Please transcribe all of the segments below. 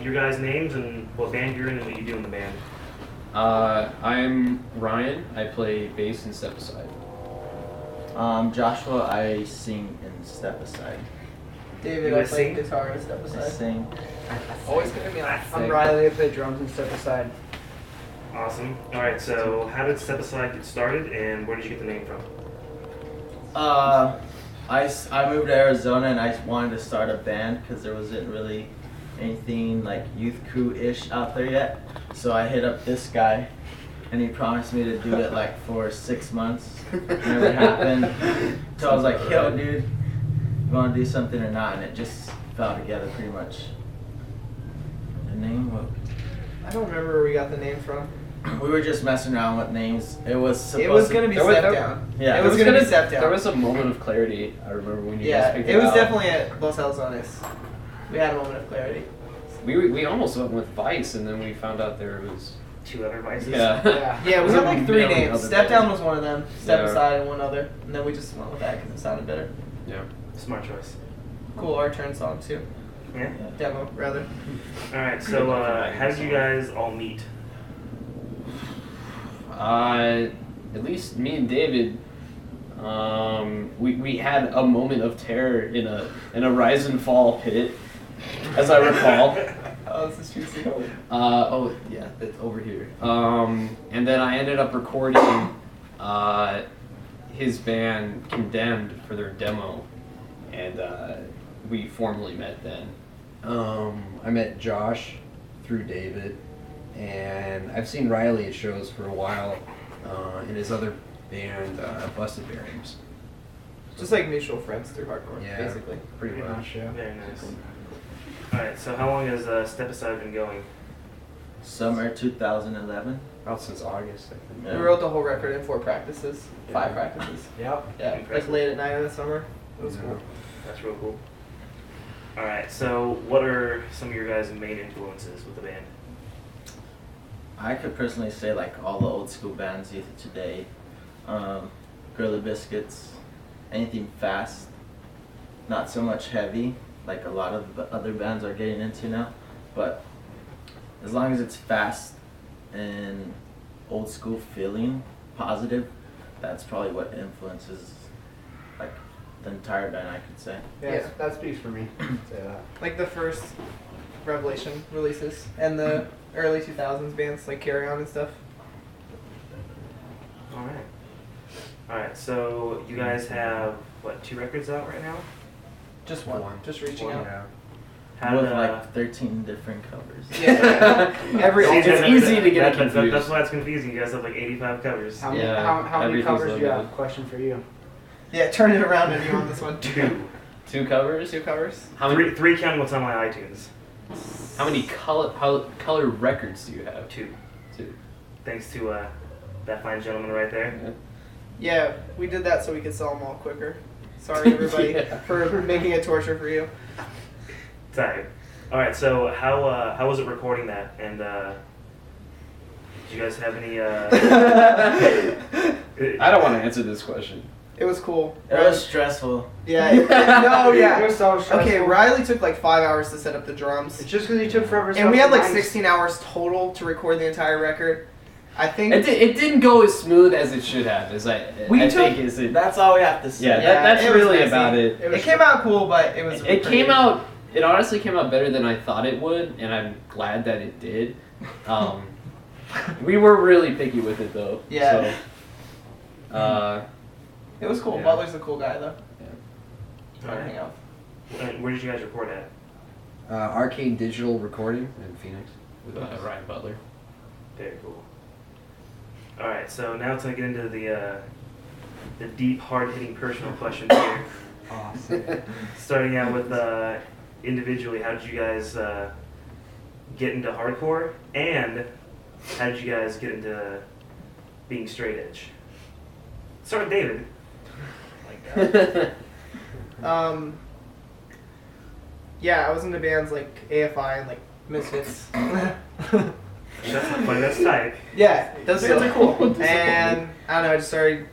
Your guys' names and what band you're in and what you do in the band. I'm Ryan. I play bass in Step Aside. Joshua, I sing in Step Aside. David, You I sing? play guitar and Step I Aside. sing. Always gonna be on. I'm Riley. I play drums and Step Aside. Awesome. Alright, so how did Step Aside get started and where did you get the name from? I moved to Arizona and I wanted to start a band because there wasn't really anything like youth crew-ish out there yet. So I hit up this guy and he promised me to do it like for 6 months. Never happened. So I was like, yo dude, you want to do something or not? And it just fell together pretty much. The name? What? I don't remember where we got the name from. We were just messing around with names. It was supposed It was to gonna be There was- Step Down. Yeah. it was gonna be Step Down. There was a moment of clarity. I remember when you yeah, guys picked it was out. definitely at Los Alzones. We had a moment of clarity. We almost went with Vice, and then we found out there was. Two other vices? Yeah. Yeah, we had like 3 Million names. other Step bands. Down was one of them. Step Yeah. Aside and one other, and then we just went with that because it sounded better. Yeah. Smart choice. Cool, our turn song too. Yeah? Demo rather. Alright, so how did you guys all meet? At least me and David, we had a moment of terror in a rise and fall pit, as I recall. Oh, this is juicy. Oh yeah, it's over here. And then I ended up recording his band Condemned for their demo, and we formally met then. I met Josh through David, and I've seen Riley at shows for a while in his other band, Busted Bearings. Just like mutual friends through hardcore, Yeah. basically. Pretty much. Yeah. Very nice. Alright, so how long has Step Aside been going? Summer 2011. About since August, I think. Yeah. We wrote the whole record in 4 practices, 5 practices. Yep. Yeah, like Impressive. late at night in the summer. It was Yeah. cool. That's real cool. Alright, so what are some of your guys' main influences with the band? I could personally say like all the old school bands either today, Gorilla Biscuits, anything fast, not so much heavy like a lot of the other bands are getting into now, but as long as it's fast and old school feeling, positive, that's probably what influences like the entire band, I could say. Yeah, Yeah. that speaks for me. Say that. Like the first Revelation releases and the early 2000s bands like Carry On and stuff. Alright. Alright, so you guys have, what, 2 records out right now? Just one. One. Just reaching One. out. Yeah. How With did, like 13 different covers. Yeah. Every See, It's that- easy to get that- confused. That's why it's confusing. You guys have like 85 covers. How many, Yeah, how many everything's covers do you loaded. have? Question for you. Yeah, turn it around and you on this one. 2. 2 covers. 2 covers. How many? 3 counting what's on my iTunes. How many color records do you have? 2. 2. Thanks to that fine gentleman right there. Yeah, we did that so we could sell them all quicker. Sorry everybody Yeah. for making it torture for you. It's alright. Alright, so how was it recording that? And did you guys have any I don't want to answer this question. It was cool. It was stressful. Yeah. No, It yeah. was so stressful. Okay, Riley took like 5 hours to set up the drums. It's just because you took forever. And we had like Mine's- 16 hours total to record the entire record. I think It didn't go as smooth as it should have. As I think is it. That's all we have to say. Yeah, Yeah, that's it was really messy. about it. it came out cool, but it was. It pretty- came out. It honestly came out better than I thought it would, and I'm glad that it did. We were really picky with it though. Yeah. So, It was cool. Yeah. Butler's a cool guy though. Trying to Alright. hang out. And where did you guys record at? Arcade Digital Recording in Phoenix. with Ryan Butler. Very cool. Alright, so now to get into the deep, hard-hitting personal questions here. Awesome. Starting out with individually, how did you guys get into hardcore? And how did you guys get into being straight edge? Start with David. Yeah, I was into bands like AFI and like Misfits. That's not funny, that's tight. Yeah, those bands are cool. Disappointing. And I don't know, I just started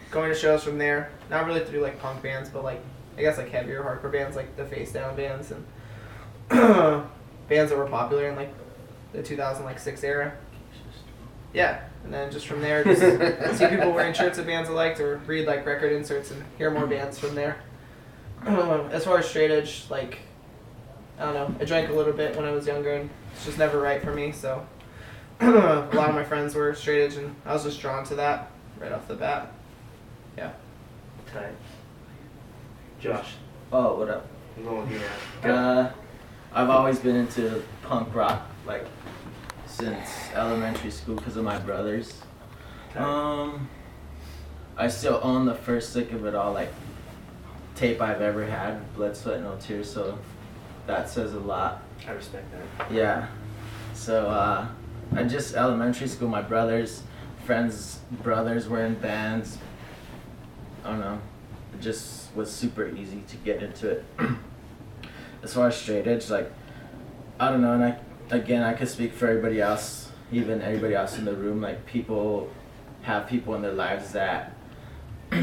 going to shows from there. Not really through like punk bands, but like I guess like heavier hardcore bands like the Face Down bands and bands that were popular in like the 2006 era. Yeah, and then just from there, just see people wearing shirts of bands I liked, or read like record inserts and hear more bands from there. As far as straight edge, like I don't know, I drank a little bit when I was younger, and it's just never right for me. So a lot of my friends were straight edge, and I was just drawn to that right off the bat. Yeah. Tight. Josh, Oh, what up? I'm going with you now. I've always been into punk rock, like since elementary school because of my brothers. Tight. I still own the first Sick of It All like tape I've ever had, Blood, Sweat, No Tears. So that says a lot. I respect that. Yeah. So I just elementary school. My friends' brothers were in bands. I don't know. It just was super easy to get into it. As far as straight edge, like I don't know, and I could speak for everybody else, even everybody else in the room. Like people have people in their lives that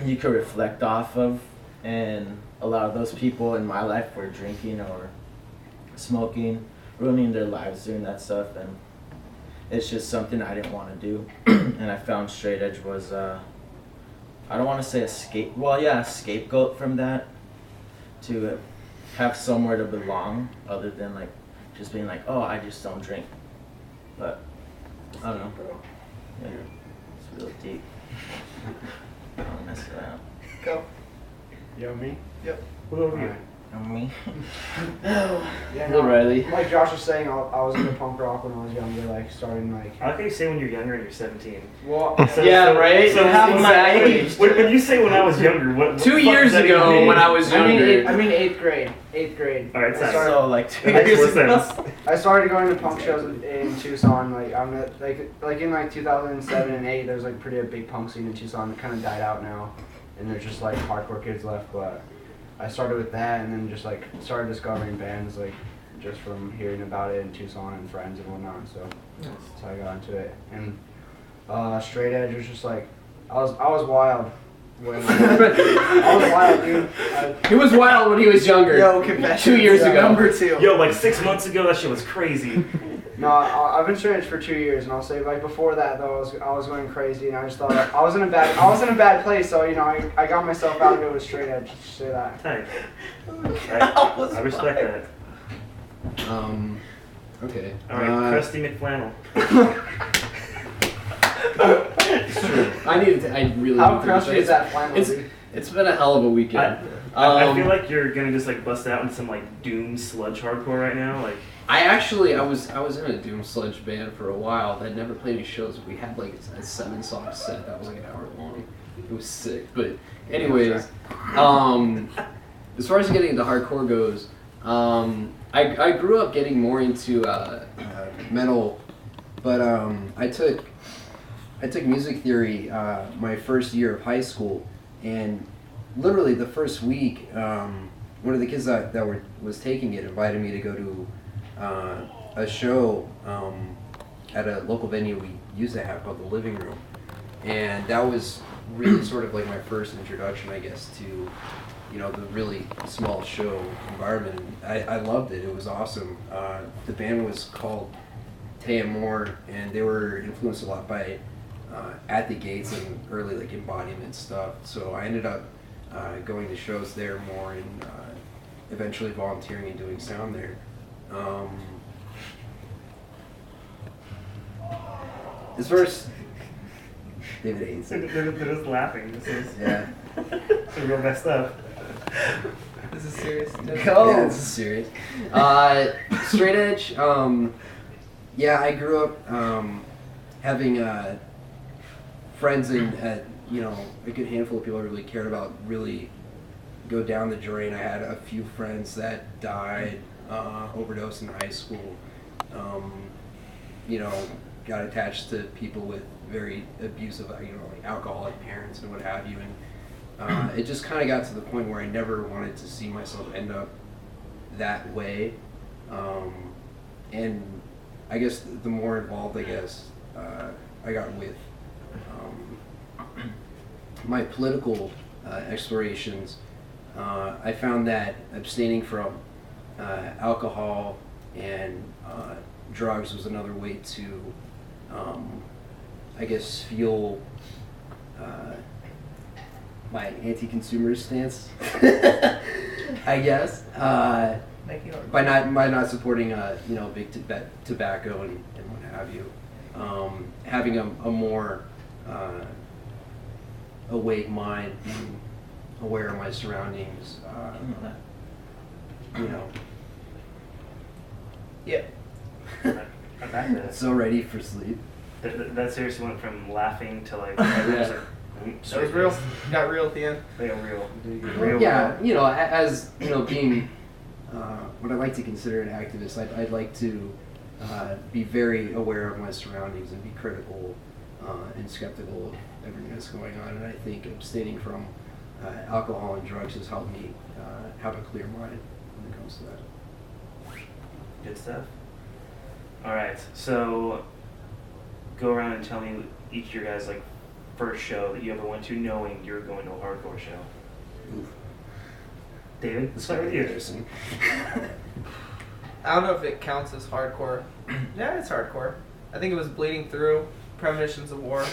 you could reflect off of, and a lot of those people in my life were drinking or smoking, ruining their lives doing that stuff, and it's just something I didn't want to do. And I found straight edge was I don't want to say a scapegoat from that, to have somewhere to belong other than like just being like, oh, I just don't drink. But I don't know. Yeah, it's real deep. I don't mess around. Go. You know me? We'll go with you. Alright. And me? Yeah, Hello, Riley. Like Josh was saying, I was into punk rock when I was younger, like starting like. I like how you say when you're younger and you're 17. Well, Yeah, right? So Half when- my when- age. When you say when I was younger, what 2 the fuck years does that even ago, mean? when I was younger. I mean 8th grade. 8th grade. All right, I sorry. started, So like 2 That makes years more ago. sense. I started going to punk shows in Tucson. Like I'm at, like in like 2007 and 8. There's like pretty a big punk scene in Tucson that kind of died out now, and there's just like hardcore kids left. But I started with that, and then just like started discovering bands like just from hearing about it in Tucson and friends and whatnot. So that's how I got into it. And straight edge was just like I was wild when I was wild, dude. He was wild when he was younger. Yo, confession. 2 years ago. Number 2. Yo, like 6 months ago, that shit was crazy. No, I've been straight edge for 2 years, and I'll say like before that though, I was going crazy, and I just thought I was in a bad place, so you know I got myself out and go with straight edge. Just say that. Tight. I respect that. Okay. All right, Crusty McFlannel. I really How need to crusty finish is that flannel? It's dude? It's been a hell of a weekend. I feel like you're gonna just like bust out in some like doom sludge hardcore right now. Like I was in a Doom Sludge band for a while that never played any shows. We had like a 7-song set that was like an hour long. It was sick. But anyways, as far as getting into hardcore goes, I grew up getting more into metal, but I took music theory my first year of high school, and literally the first week, one of the kids that was taking it invited me to go to a show at a local venue we used to have called the Living Room, and that was really sort of like my first introduction, I guess, to the really small show environment. I loved it. It was awesome. The band was called Tay and More, and they were influenced a lot by At the Gates and early like embodiment stuff. So I ended up going to shows there more, and eventually volunteering and doing sound there. As far as David hates it. they're just laughing. This is Yeah. some real messed up. This is serious. Yeah, this is serious. Straight edge. Yeah, I grew up having friends and a good handful of people I really cared about really go down the drain. I had a few friends that died, overdosed in high school. Got attached to people with very abusive, like alcoholic parents and what have you, and it just kind of got to the point where I never wanted to see myself end up that way. And I guess the more involved, I got with my political explorations, I found that abstaining from alcohol, and drugs was another way to, I guess, fuel my anti-consumer stance. I guess by not supporting big tobacco and what have you, having a more awake mind, being aware of my surroundings. Yeah. I'm back to So ready for sleep. that seriously went from laughing to like, Yeah. That was real. Got real at the end. Like a real. Yeah, as being what I like to consider an activist, I'd like to be very aware of my surroundings and be critical and skeptical of everything that's going on. And I think abstaining from alcohol and drugs has helped me have a clear mind when it comes to that. Good stuff. All right, so go around and tell me each of your guys like first show that you ever went to, knowing you're going to a hardcore show. Oof. David, let's start with you. Interesting. I don't know if it counts as hardcore. Yeah, it's hardcore. I think it was Bleeding Through, Premonitions of War,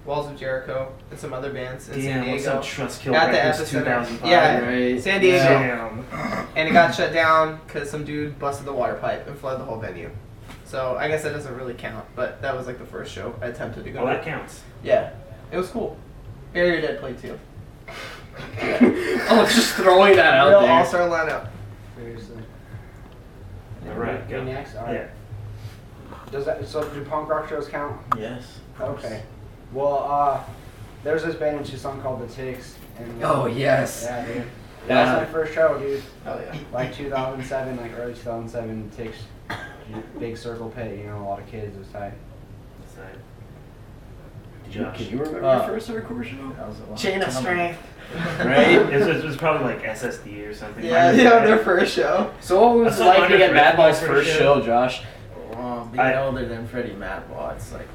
Walls of Jericho, and some other bands in San Damn, what's Diego. up, Trustkill At the Records Epicenter. 2005? Yeah, Right. San Diego. Damn. And it got shut down because some dude busted the water pipe and flooded the whole venue. So I guess that doesn't really count, but that was like the first show I attempted to go Oh, to. that counts. Yeah, it was cool. Barrier Dead played too. Oh, just throwing that out Real there. all-star lineup. Seriously. All right, go. Maniacs? All right. Yeah. So do punk rock shows count? Yes. Okay. Well, there's this band in Tucson called The Ticks. And, Oh, yes. Yeah, dude. Yeah. That was my first show, dude. Hell yeah. Like 2007, like early 2007, Ticks, big circle pit, a lot of kids, it was tight. Side. Josh. Can you remember Uh, your first hardcore show? That was a long Chain of time Strength. Right? It was probably like SSD or something. Yeah, Mine was yeah, that. their first show. So what was That's it not like to get Underground Madball's for first sure. show, Josh? Well, being I- older than Freddie Madball, it's like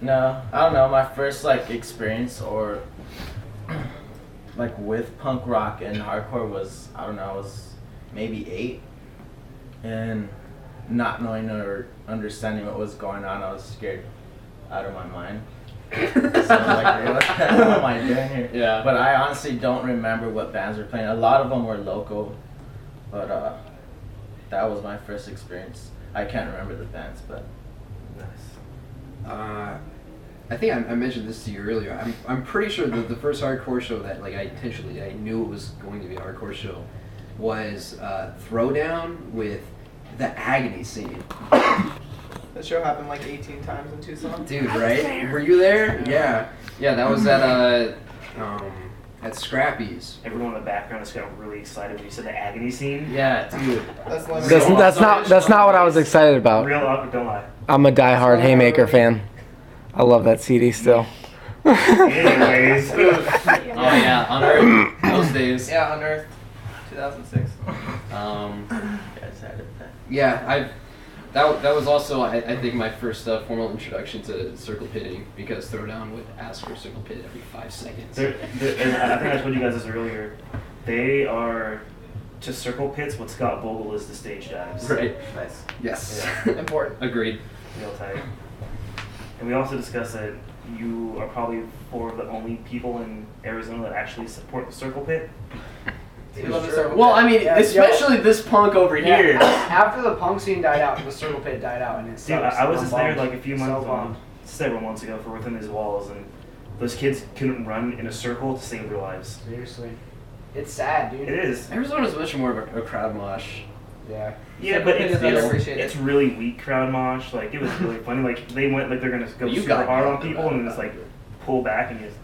no, I don't know. My first like experience or like with punk rock and hardcore was I was maybe 8, and not knowing or understanding what was going on, I was scared out of my mind. So I was like, what am I doing here? Yeah. But I honestly don't remember what bands were playing. A lot of them were local, but that was my first experience. I can't remember the bands, but Nice. I think I mentioned this to you earlier. I'm pretty sure that the first hardcore show that like I knew it was going to be a hardcore show was Throwdown with the Agony Scene. The show happened like 18 times in Tucson. Dude, right? Were you there? Yeah. Yeah, that was at Scrappy's. Everyone in the background just got really excited when you said the agony scene. Yeah, dude. That's limited. That's not what I was excited about. Real up, don't lie. I'm a diehard Haymaker fan. I love that CD still. Anyways. Oh yeah, on Earth, those days. Yeah, Unearthed, 2006. guys had it. Yeah, that was also I think my first formal introduction to circle pitting, because Throwdown would ask for circle pit every 5 seconds. And I think I told you guys this earlier. They are to circle pits what Scott Vogel is to stage dives. Right. Nice. Yes. Important. Agreed. Real tight. And we also discussed that you are probably 4 of the only people in Arizona that actually support the circle pit. You love the circle Well, pit. I mean, Yeah, especially this punk over here. After the punk scene died out, the circle pit died out, and it Dude, sucks. I was I'm just there bummed. like a few So months, bummed. several months ago for Within These Walls, and those kids couldn't run in a circle to save their lives. Seriously. It's sad, dude. It is. Arizona's much more of a crowd mosh. Yeah. Yeah, Circle but pit it's, is underappreciated. it's really weak crowd mosh. Like, it was really funny. Like, they went like they're gonna go You super got hard on me. people and then just like pull back and just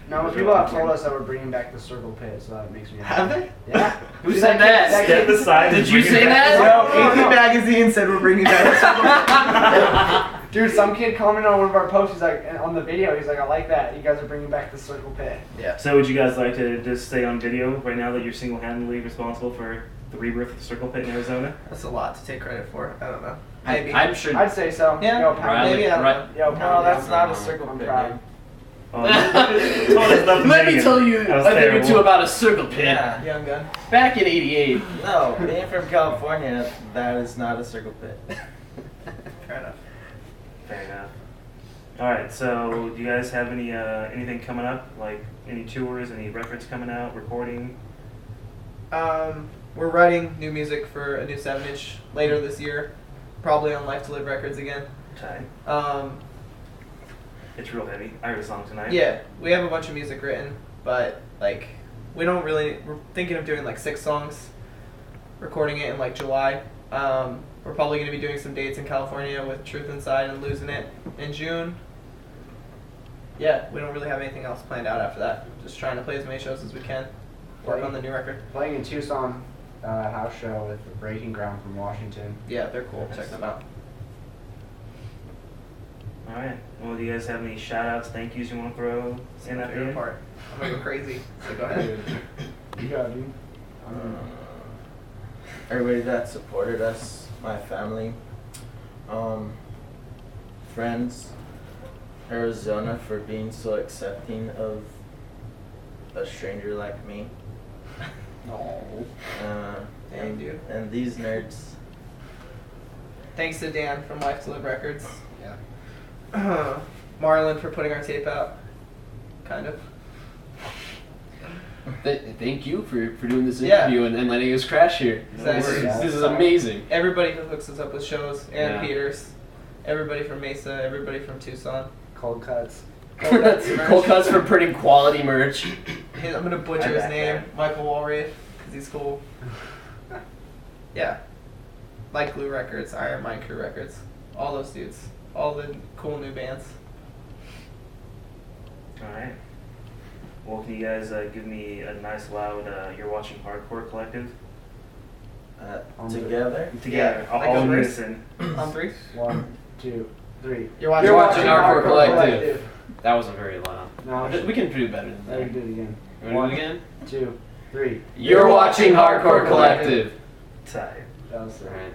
No, but people have told us that we're bringing back the circle pit, so that makes me Have happy. they? Yeah. Who said that? Step aside. Did and you bring it say back. that? No, AP Magazine said we're bringing back Dude, some kid commented on one of our posts, he's like, on the video, he's like, I like that. You guys are bringing back the circle pit. So would you guys like to just stay on video right now that you're single-handedly responsible for the rebirth of the circle pit in Arizona? That's a lot to take credit for. I don't know. I- Maybe. I'm sure. I'd say so. Yeah, Yo, pound Riley- it. maybe. I don't Ri- know. Yo, No, pound that's it. not a circle I'm pit. proud. dude. Oh, you told us nothing Let me negative. tell you That was a thing or terrible. two about a circle pit. Yeah. Young gun. Back in '88. No, being from California, that is not a circle pit. Fair enough. Fair enough. All right. So, do you guys have any anything coming up? Like any tours, any records coming out, recording? We're writing new music for a new 7-inch later this year, probably on Life to Live Records again. Tight. It's real heavy. I heard a song tonight. Yeah, we have a bunch of music written, but like we're thinking of doing like 6 songs, recording it in like July. We're probably going to be doing some dates in California with Truth Inside and Losing It in June. Yeah, we don't really have anything else planned out after that. Just trying to play as many shows as we can, work on the new record. Playing in Tucson, house show with the Breaking Ground from Washington. Yeah, they're cool. Check them out. All right. Well, do you guys have any shout outs, thank yous you want to throw in My that favorite end? part. I'm gonna go crazy. So go ahead. You got it, dude. Everybody that supported us, my family, friends, Arizona for being so accepting of a stranger like me. No. Damn, dude. And these nerds. Thanks to Dan from Life to Live Records. Yeah. Marlon for putting our tape out. Kind of. Thank you for doing this Yeah. interview and letting us crash here. Exactly. This is amazing. Everybody who hooks us up with shows. Aaron Yeah. Peters. Everybody from Mesa. Everybody from Tucson. Cold cuts. Cold Cuts merch. Cold Cuts for printing quality merch. I'm gonna butcher I his back name. that. Michael Walraith, because he's cool. Yeah. Like Glue Records, Iron Mind Crew Records. All those dudes. All the cool new bands. All right. Well, can you guys give me a nice loud You're Watching Hardcore Collective? Together. Together. Yeah, like all a verse. listen. On 3. 1, 2, 3. You're watching, You're watching Hardcore Collective. That wasn't very loud. No, We can do better than Let me that. do it again. You want to do it again? 2, 3. You're watching Hardcore Collective. Tight. That was Alright.